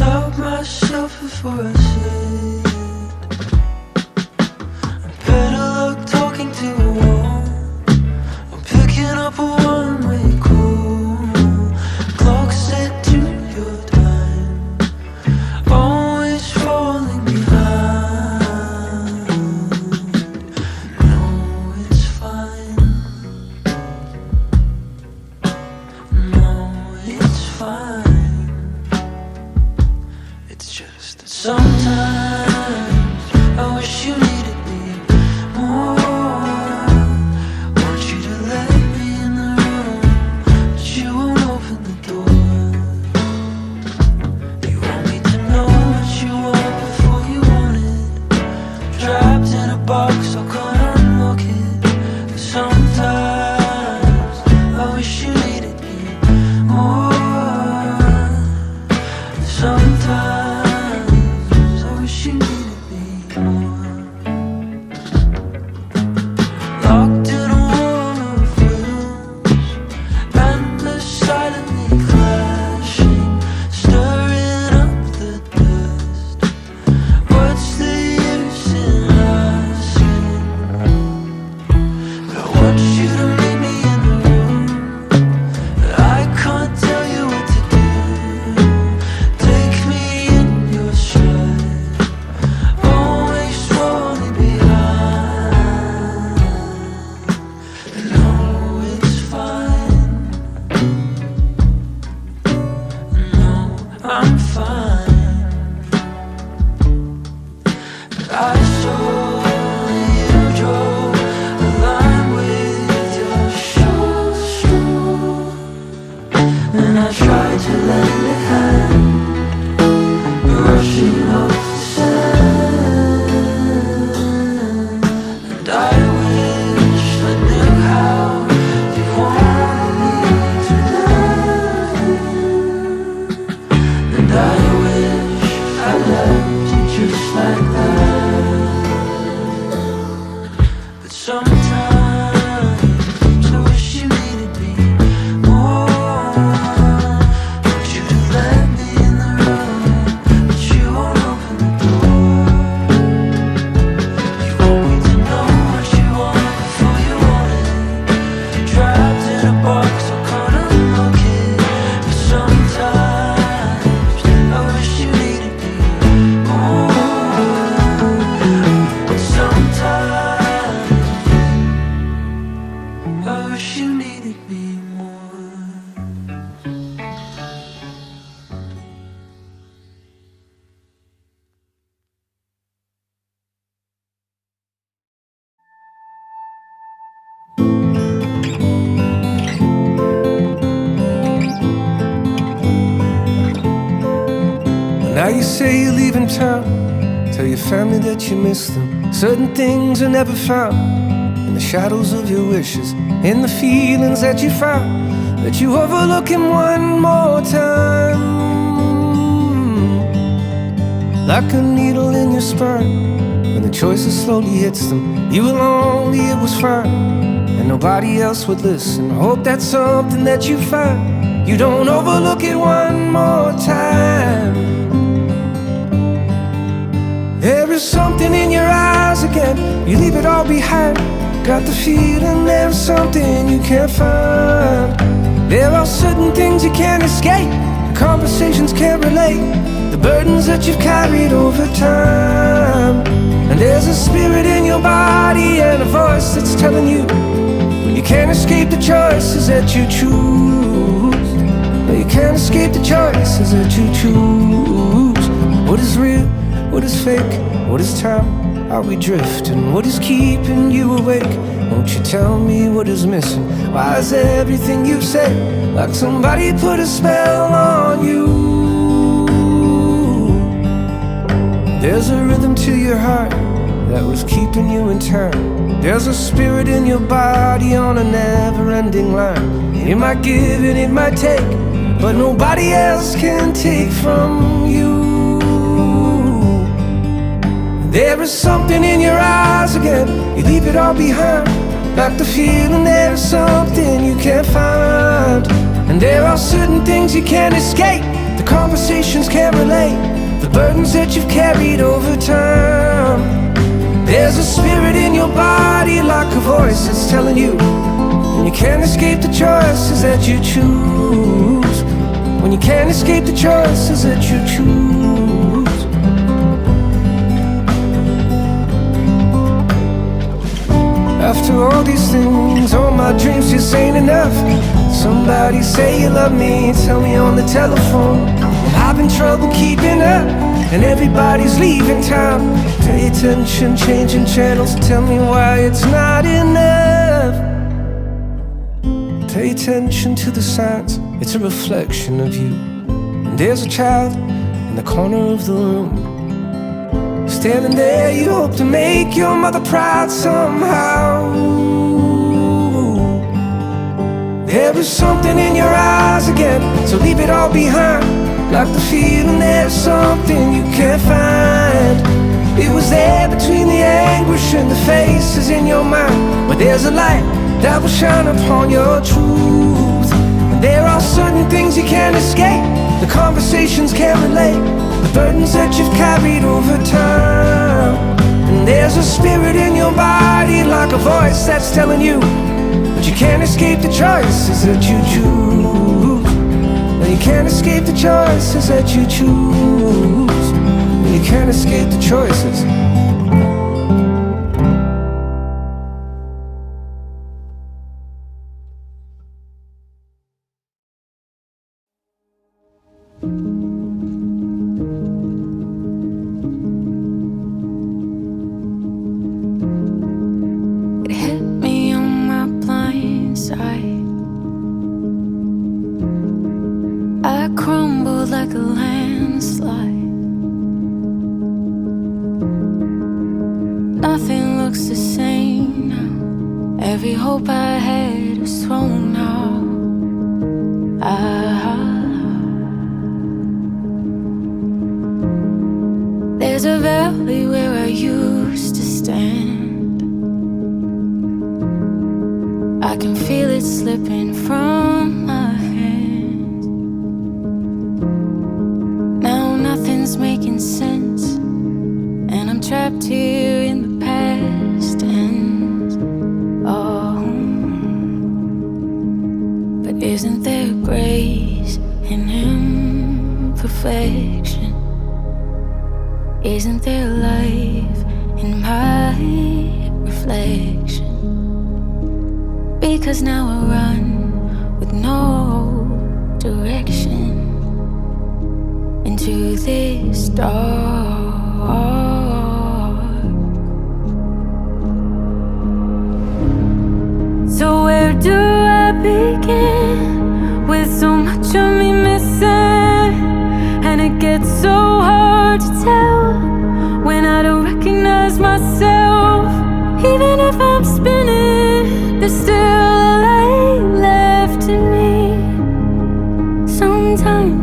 stop myself before I say it. I'm better luck talking to a wall. I'm picking up a one-way call. Clock set to your time. Always falling behind. No, it's fine. No, it's fine. It's just that sometimes I wish you needed me more. Want you to let me in the room, but you won't open the door. You want me to know what you want before you want it. Trapped in a box, I can't unlock it. But sometimes I wish you needed me more. Sometimes I wish you needed me more. Locked in a world of wills, endless silently clashing, stirring up the dust. What's the use in asking? But I want you to meet me in the room, but I can't tell you what to do. Take me in your stride, always falling behind. No, it's fine. No, I'm fine. But I saw you draw a line with your shoes, and I tried to lend a hand, rushing off the sand. And I wish I knew how you wanted me to live. And I wish I loved you just like that. But sometimes I wish you needed me more. Want you to let me in the room, but you won't open the door. You want me to know what you want before you want it. Trapped in a box, I can't unlock it. But sometimes I wish you needed me more. But sometimes I wish you needed me more. Now you say you're leaving town. Tell your family that you miss them. Certain things are never found in the shadows of your wishes, in the feelings that you found, that you overlook him one more time. Like a needle in your spine, when the choices slowly hits them. You were lonely, it was fine, and nobody else would listen. Hope that's something that you find. You don't overlook it one more time. There is something in your eyes again. You leave it all behind. Got the feeling there's something you can't find. There are certain things you can't escape. The conversations can't relate. The burdens that you've carried over time. And there's a spirit in your body and a voice that's telling you you can't escape the choices that you choose. No, you can't escape the choices that you choose. What is real? What is fake? What is time? Are we drifting? What is keeping you awake? Won't you tell me what is missing? Why is everything you say like somebody put a spell on you? There's a rhythm to your heart that was keeping you in time. There's a spirit in your body on a never-ending line. It might give and it might take, but nobody else can take from you. There is something in your eyes again. You leave it all behind. Like the feeling there is something you can't find. And there are certain things you can't escape. The conversations can't relate, the burdens that you've carried over time. There's a spirit in your body like a voice that's telling you, and you can't escape the choices that you choose. When you can't escape the choices that you choose. After all these things, all my dreams just ain't enough. Somebody say you love me, tell me on the telephone. I'm having trouble keeping up, and everybody's leaving town. Pay attention, changing channels, tell me why it's not enough. Pay attention to the signs, it's a reflection of you. And there's a child in the corner of the room, standing there, you hope to make your mother proud somehow. There is something in your eyes again, so leave it all behind. Like the feeling there's something you can't find. It was there between the anguish and the faces in your mind. But there's a light that will shine upon your truth. And there are certain things you can't escape, the conversations can't relate, the burdens that you've carried over time. And there's a spirit in your body like a voice that's telling you, but you can't escape the choices that you choose. No, you can't escape the choices that you choose. No, you can't escape the choices.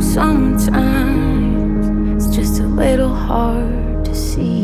Sometimes it's just a little hard to see.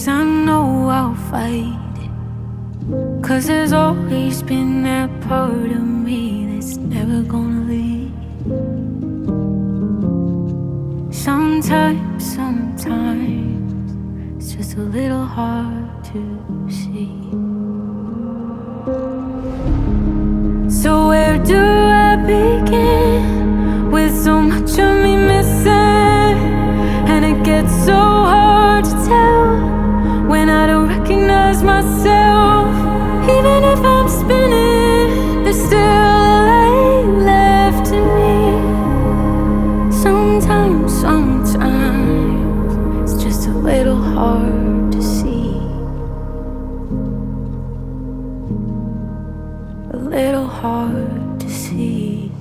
I know I'll fight it, 'cause there's always been that part of me that's never gonna leave. Sometimes it's just a little hard to see. So where do I begin with so much of me missing? And it gets so hard to tell when I don't recognize myself. Even if I'm spinning, there's still a light left in me. Sometimes it's just a little hard to see. A little hard to see.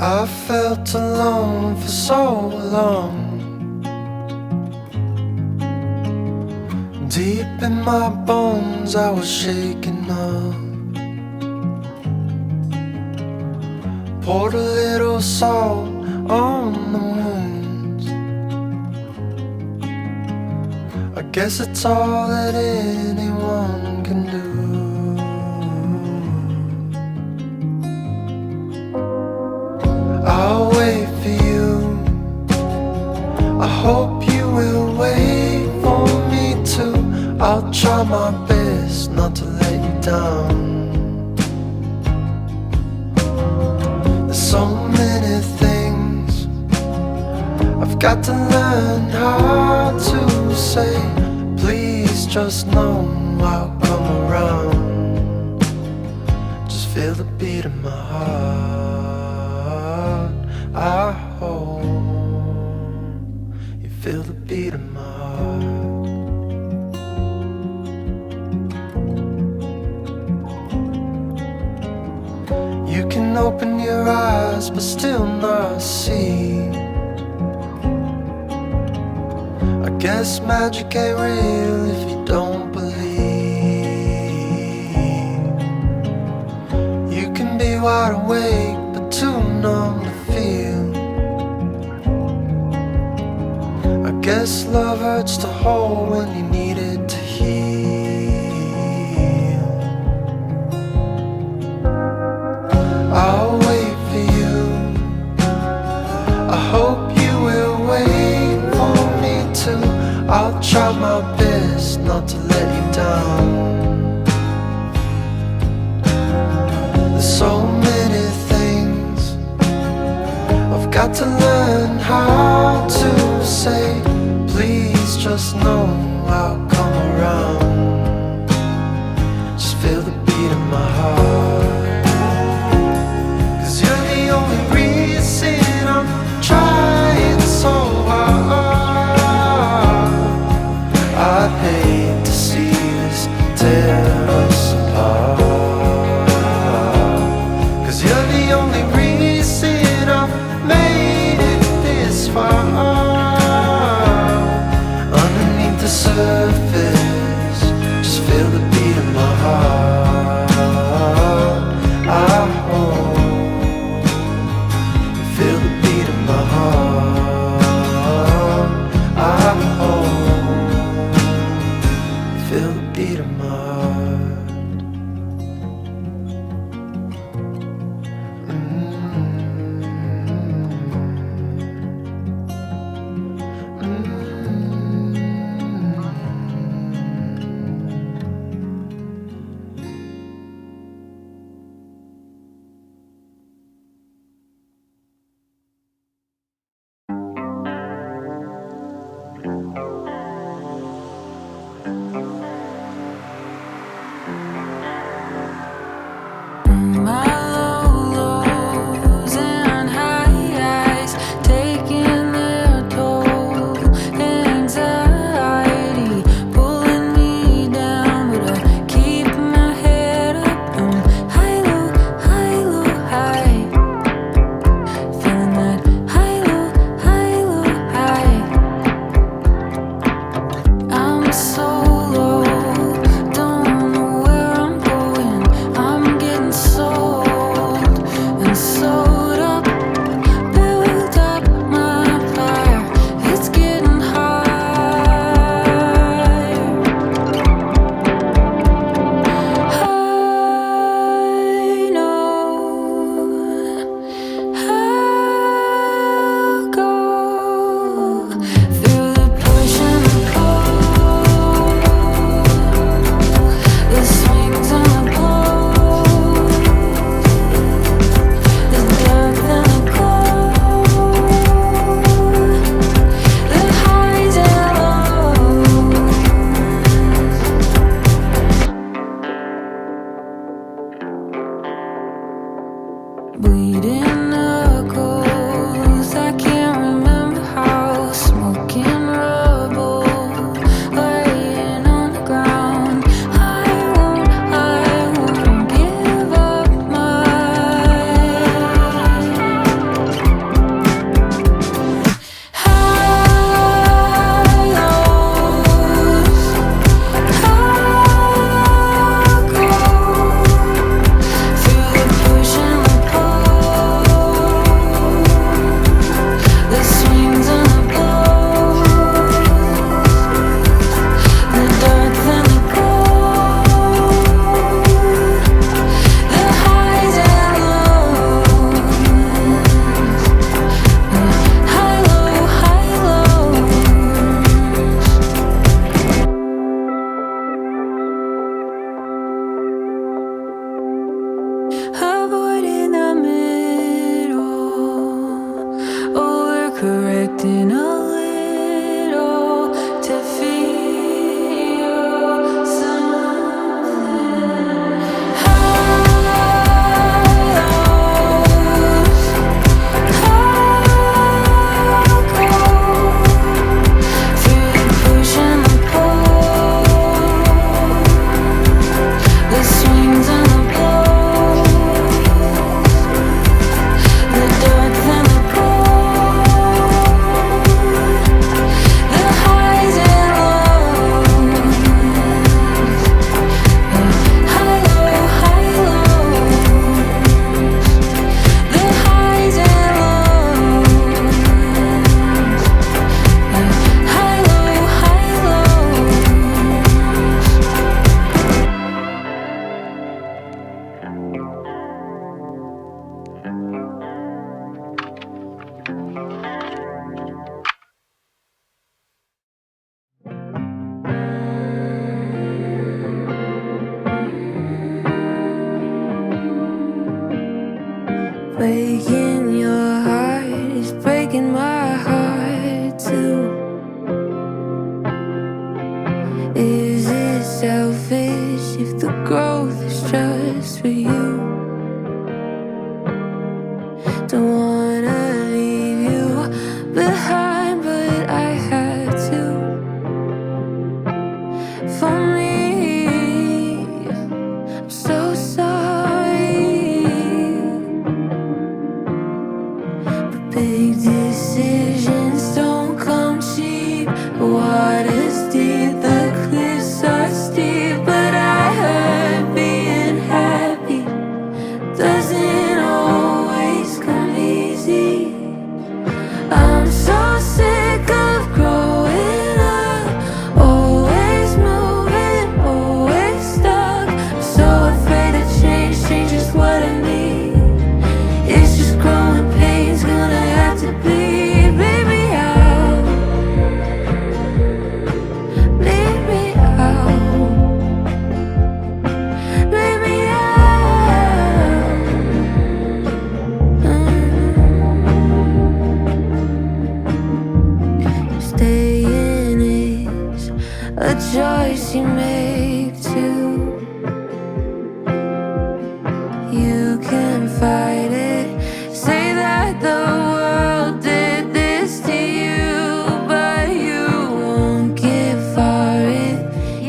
I felt alone for so long. Deep in my bones I was shaking up. Poured a little salt on the wounds. I guess it's all that anyone can do. I'll wait for you. I hope you will wait for me too. I'll try my best not to let you down. There's so many things I've got to learn how to say. Please just know I'll come around. Just feel the beat of my heart. I hope you feel the beat of my heart. You can open your eyes but still not see. I guess magic ain't real if you don't believe. You can be wide awake but too numb to feel. I guess love hurts to hold when you need it to heal. I'll wait for you. I hope you will wait for me too. I'll try my best not to let you down. There's so many things I've got to learn how to say. Please just know I'll come around. Just feel the beat of my heart. 'Cause you're the only reason I'm trying so hard. I'd hate to see this tear us apart. 'Cause you're the only reason I've made it this far. Underneath the surface, just feel the beat of my heart. bleeding knuckles. I can't remember how. Smoking rubble, laying on the ground. I won't give up my avoiding the middle, overcorrecting a little to feel something. Through the push and the pull, the swings and the blows, the dark and the cold, the highs and lows, high low, the highs and lows, high low, breaking your heart is breaking my heart too. Is it selfish if the growth is just for you? Don't wanna leave you behind, but I had to. For me, I'm so sorry. Big decisions don't come cheap. The water's deep, the cliffs are steep, but I heard being happy doesn't always come easy. I'm so sick of growing up, always moving, always stuck. I'm so afraid that change is what I need. It's just growing pains, gonna have to bleed. Bleed me out, bleed me out, bleed me out. Staying is a choice you make too. You can fight it, say that the world did this to you, but you won't get far if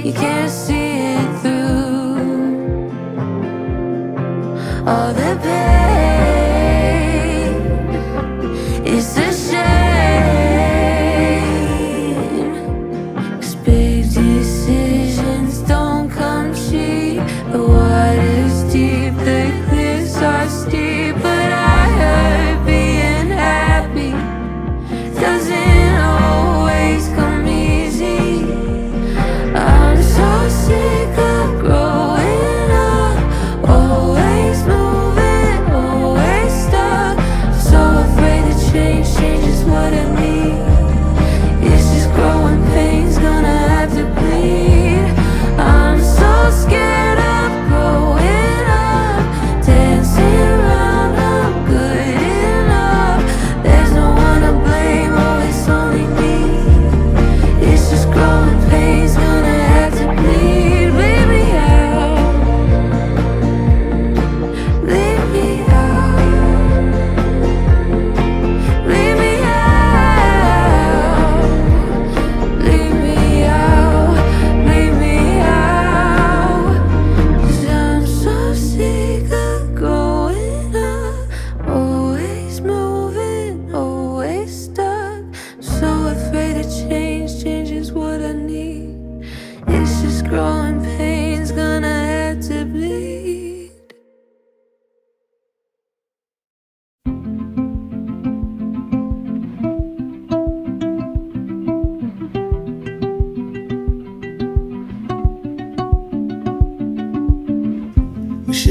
you can't see it through. All the pain is a shame, 'cause big decisions don't come cheap. The water's deep, the cliffs are steep, but I heard being happy doesn't always come easy. I'm so sick of growing up, always moving,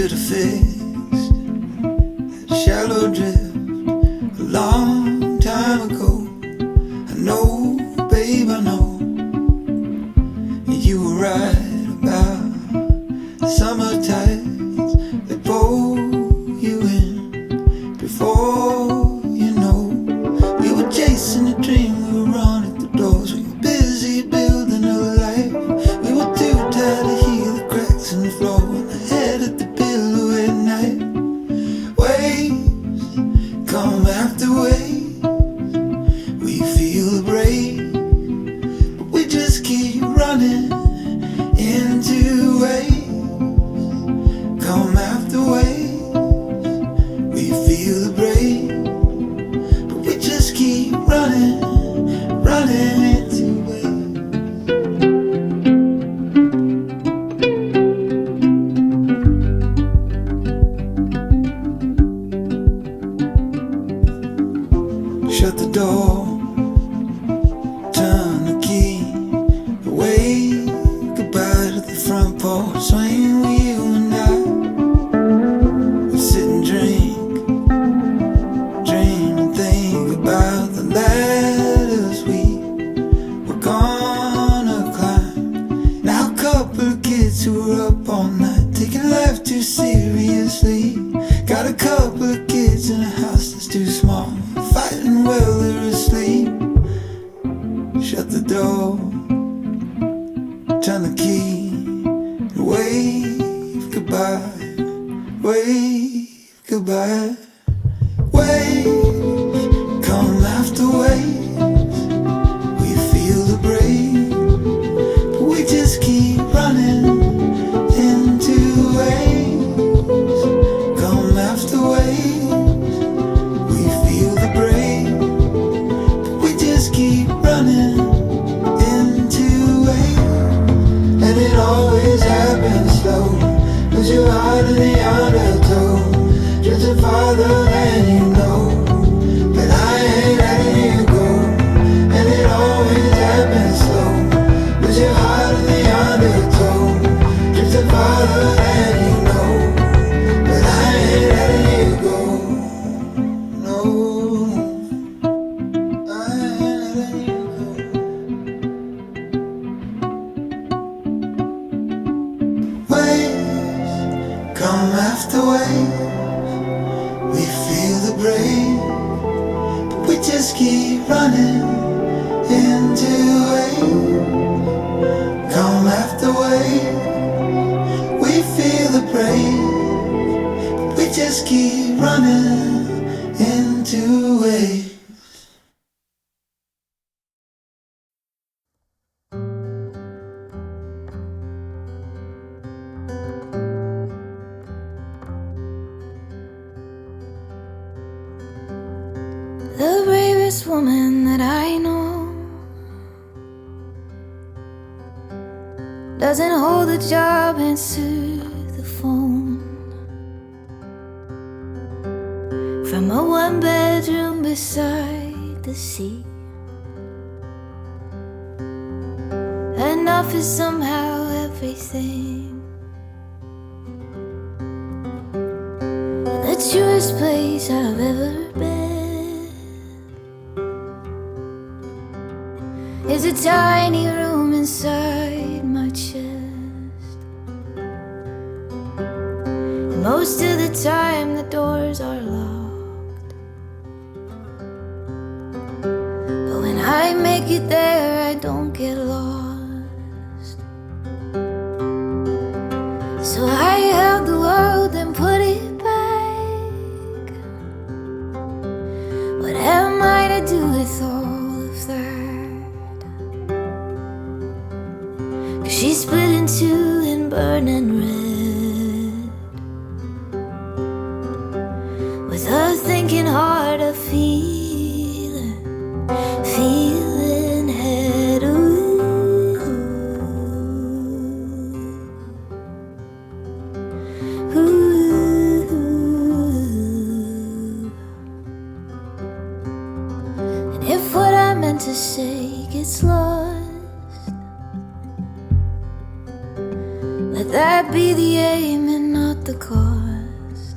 should have fixed that shallow drift a long time ago. I know, babe, I know. And you were right about the summer tides. They pull you in before you know. We were chasing a dream, we were running through doors. We were busy building a life. We were too tired to hear the cracks in the floor. And I head at the pillow at night. Waves come after waves. We feel the break, but we just keep running into waves. Come after waves. We feel the break, but we just keep running, running into waves. Shut the door, turn the key, wave goodbye to the front porch swing where you and I would sit and drink and think about the ladders we were gonna climb. Now a couple of kids who are up all night, taking life too seriously. Got a couple of kids in a house that's too small, fighting while they're asleep. Shut the door, turn the key, and wave goodbye, wave goodbye. Waves come after waves. We feel the break, but we just keep running into waves. Come after waves. We feel the break, but we just keep running into waves. And it always happens slow. Lose your heart in the undertow. Drifting farther than you know. But I ain't letting you go. And it always happens slow. Lose your heart in the undertow. Drifting farther than you know. But I ain't letting you go. No, I ain't letting you go. Waves come after waves. We feel the break, but we just keep running into waves. Come after waves. We feel the break, but we just keep running into waves. The bravest woman that I know doesn't hold a job, answer the phone from a one-bedroom beside the sea. Enough is somehow everything. The truest place I've ever been is a tiny room inside my chest. And most of the time the doors are locked, but when I make it there I don't get lost. So I held the world and put it back. What am I to do with all of that? 'Cause she split in two and burning red, with a thinking heart, a feeling head. And if what I meant to say gets lost, let that be the aim and not the the cost.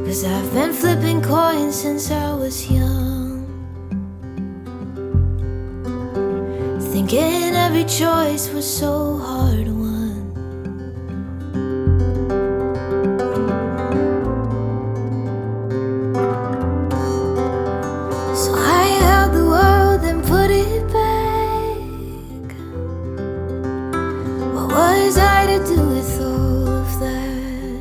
'Cause I've been flipping coins since I was young, thinking every choice was so hard won. So I held the world and put it back. What was I to do with all of that?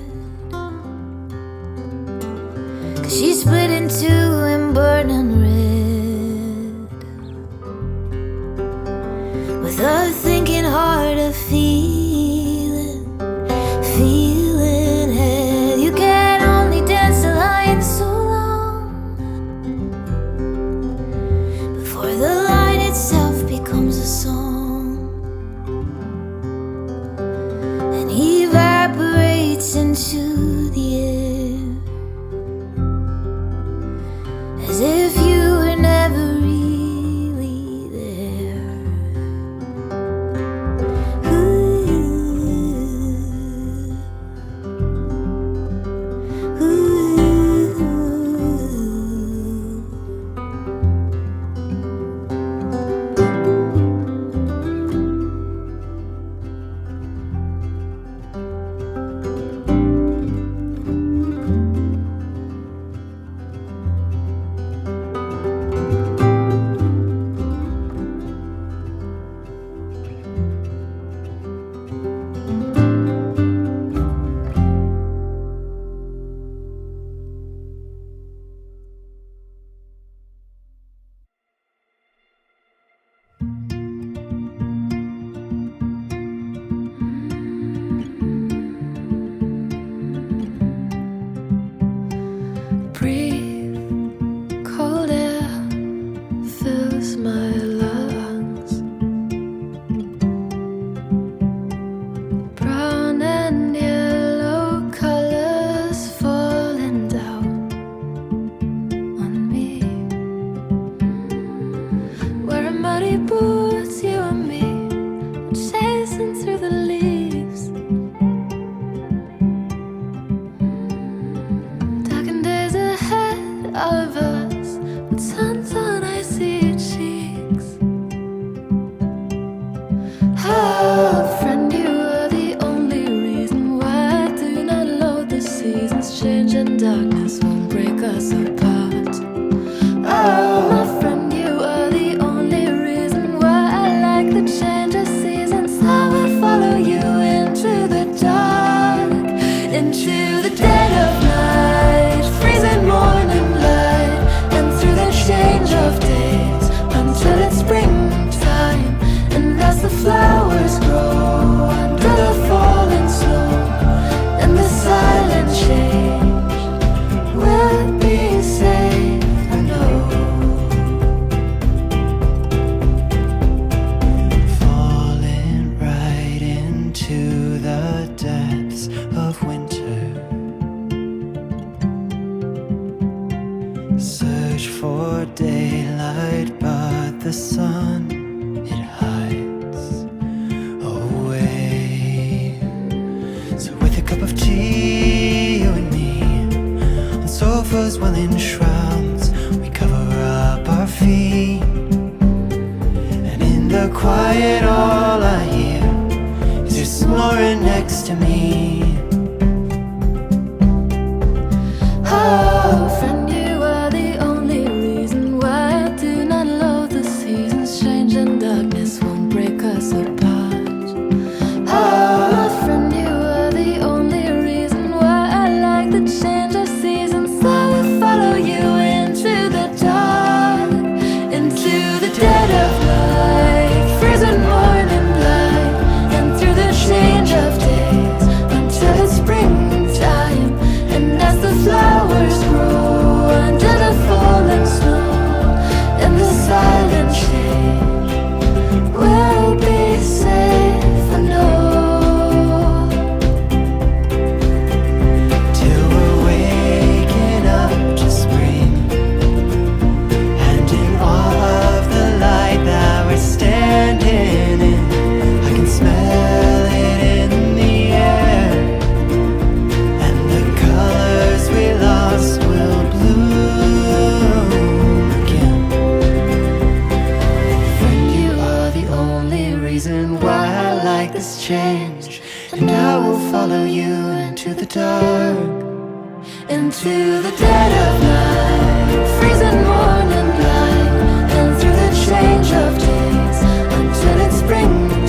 'Cause she split in two and burned unread, with a thinking heart, a feeling head. You can only dance the line so long before the line itself becomes a song and evaporates into the air, as if you were never really there. Ooh. Breathe, cold air fills my lungs. Brown and yellow colors falling down on me. Wearing muddy boots, you and me, chasing through the leaves. Darkened days ahead of us, with suns on icy cheeks. Oh, friend, you are the only reason why I do not load the seasons. Change and darkness won't break us apart. Oh, my friend, you are the only reason why I like the change of seasons. I will follow you into the dark, into the dead of night, freezing morning light, and through the change of days until it's springtime. And as the flowers grow under the falling snow, and the silent change will be safe, I know. Falling right into the depths of winter. Search for daylight, but the sun, it hides away. So with a cup of tea, you and me, on sofas well in shrouds, we cover up our feet. And in the quiet, all I hear is your snoring next to me. Oh, friend, you are the only reason why I do not load the seasons. Change and darkness won't break us apart. Oh, my friend, you are the only reason why I like the change of seasons. I will follow you into the dark, into the dead of night, freezing morning light, and through the change of days until it's springtime. And as the flowers grow into the dark, into the dead of night, freezing morning light, and through the change of days until it's spring.